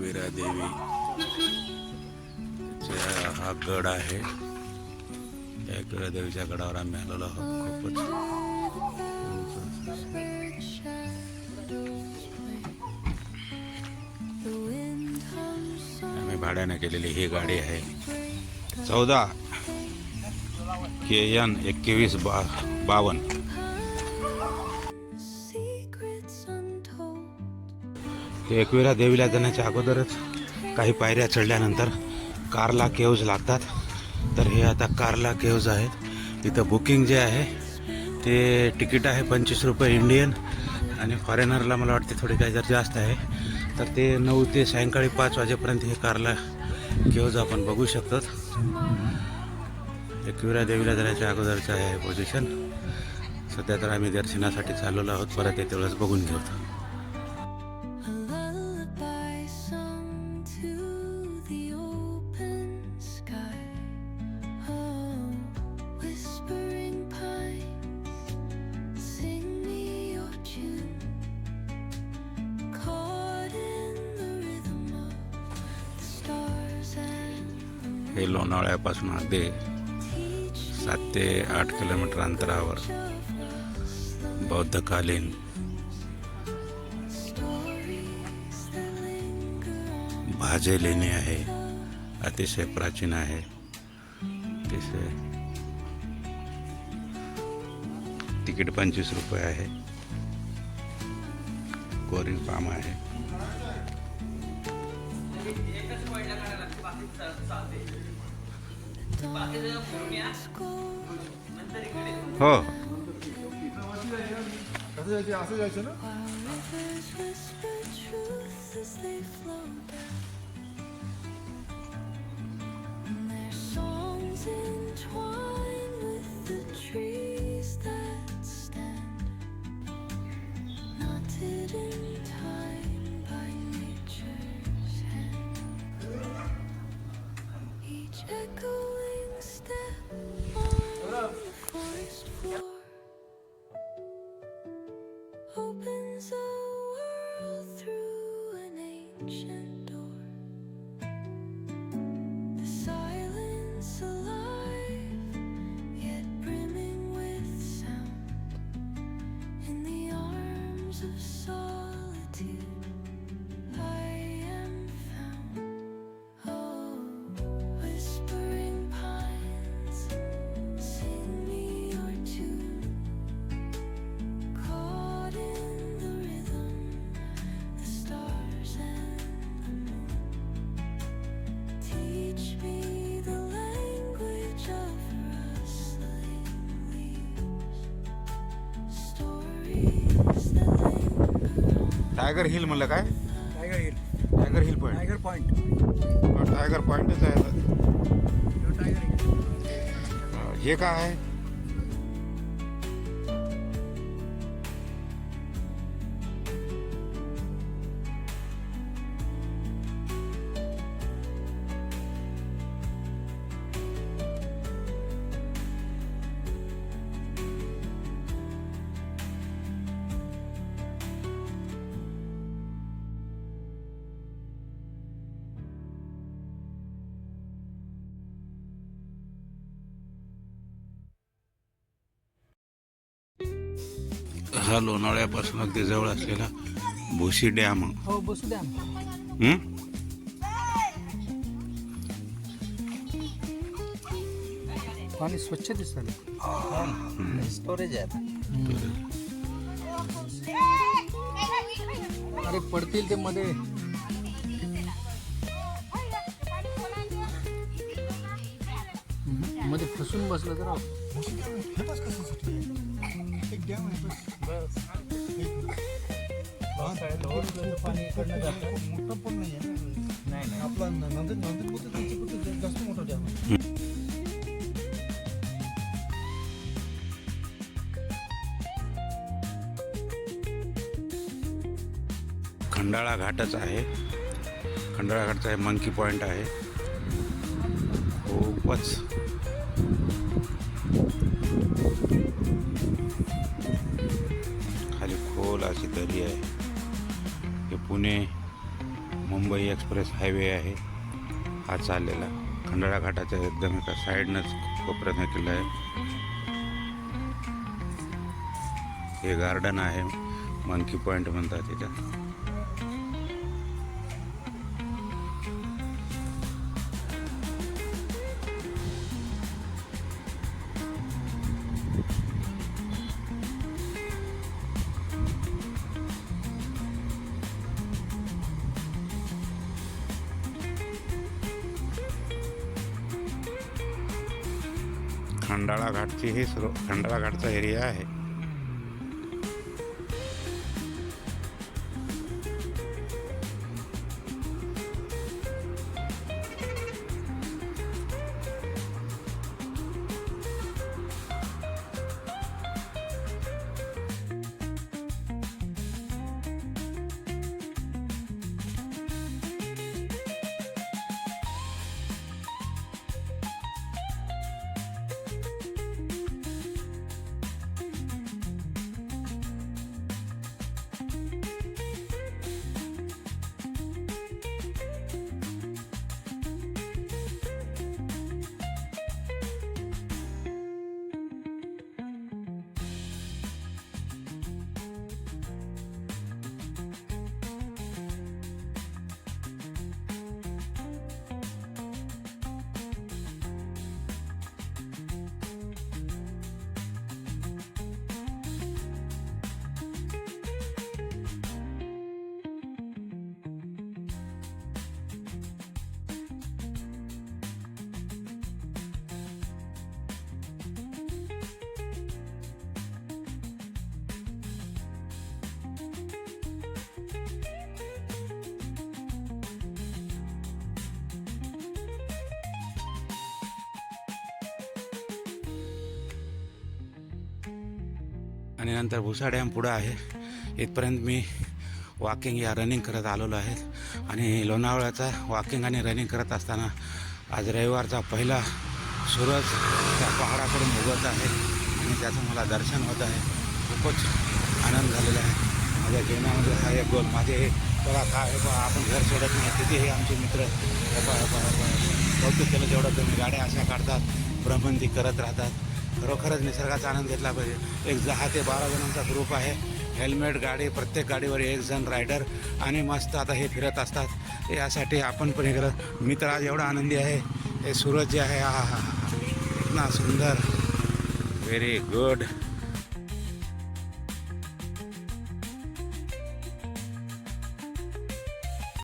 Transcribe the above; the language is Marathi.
एकविरा देवी हा गड आहे. एकविरा देवीच्या गडावर आम्ही आलेलो आहोत. खूपच आम्ही भाड्याने केलेली ही गाडी आहे. 14 KN 2152. एकविरा देवीला जाण्याच्या अगोदरच काही पायऱ्या चढल्यानंतर कार्ला केव्ज लागतात. तर हे आता कार्ला केव्ज आहेत. इथं बुकिंग जे आहे ते तिकीट आहे 25 रुपये इंडियन आणि फॉरेनरला मला वाटते थोडी काही जर जास्त आहे. तर ते 9 ते सायंकाळी 5 वाजेपर्यंत हे कार्ला केव्ज आपण बघू शकतो. एकविरा देवीला जाण्याच्या अगोदरचं आहे पोझिशन. सध्या तर आम्ही दर्शनासाठी चाललेलो आहोत. परत येते वेळेस बघून घेऊ. हे लोणावळ्यापासून अगदी 7 ते 8 किलोमीटर अंतरावर बौद्धकालीन भाजे लेणी आहे. अतिशय प्राचीन आहे. अतिशय तिकीट 25 रुपये आहे. कोरिंग फार्म आहे. हो असं जायचं ना. Opens a world through an ancient door. The silence alive, yet brimming with sound. In the arms of solitude, I am found. Oh, whispering pines, sing me your tune. Caught in the rhythm, the stars and the moon. Teach me the language of rustling leaves. Stories that linger on. Tiger Hill म्हणलं काय? Tiger Hill. Tiger Hill Point. Tiger Point. Tiger पॉईंटच आहे. Tiger Hill. हे काय आहे? हा लोणावळ्यापासून अगदी जवळ असलेला भोशी डॅम. हो बसू द्या. पाणी स्वच्छ दिसतं. स्टोरेज आहे. अरे पडतील ते मध्ये. मध्ये फसून बसलं तर पाणी इकडनं जातं. मोठं पण नाही आहे. नाही आपला नंतर जास्त मोठं डॅम आहे. खंडाळा घाटच आहे. खंडाळा घाटचा आहे. मंकी पॉईंट आहे. खूपच खाली खोल अशी दरी आहे. हे पुणे मुंबई एक्सप्रेस हायवे आहे हा चाललेला. खंडाळा घाटाच्या एकदम एका साईडनंच कोपऱ्यात किल्ला आहे. हे गार्डन आहे, मंकी पॉइंट म्हणतात तिथं. खंडाळा घाटची हे खंडाळा घाटचा एरिया आहे. आणि नंतर भुसा डॅम पुढं आहे. इथपर्यंत मी वॉकिंग या रनिंग करत आलेलो आहे. आणि लोणावळ्याचा वॉकिंग आणि रनिंग करत असताना आज रविवारचा पहिला सूरज त्या पहाडाकडून उगवत आहे आणि त्याचं मला दर्शन होत आहे. खूपच आनंद झालेला आहे. माझ्या जीवनामध्ये हा एक गोल माझे हे बघा काय बघा, आपण घर सोडत नाही तिथेही आमचे मित्र कौतुक केलं तेवढं तुम्ही गाड्या अशा काढतात, भ्रमंती करत राहतात. खरोखरच निसर्गाचा आनंद घेतला पाहिजे. एक 10 ते 12 जणांचा ग्रुप आहे. हेल्मेट गाडी, प्रत्येक गाडीवर एक जण रायडर आणि मस्त आता हे फिरत असतात. यासाठी आपण पण हे करत. मी तर आज एवढा आनंदी आहे. हे सूरज जे आहे हा इतना सुंदर, व्हेरी गुड.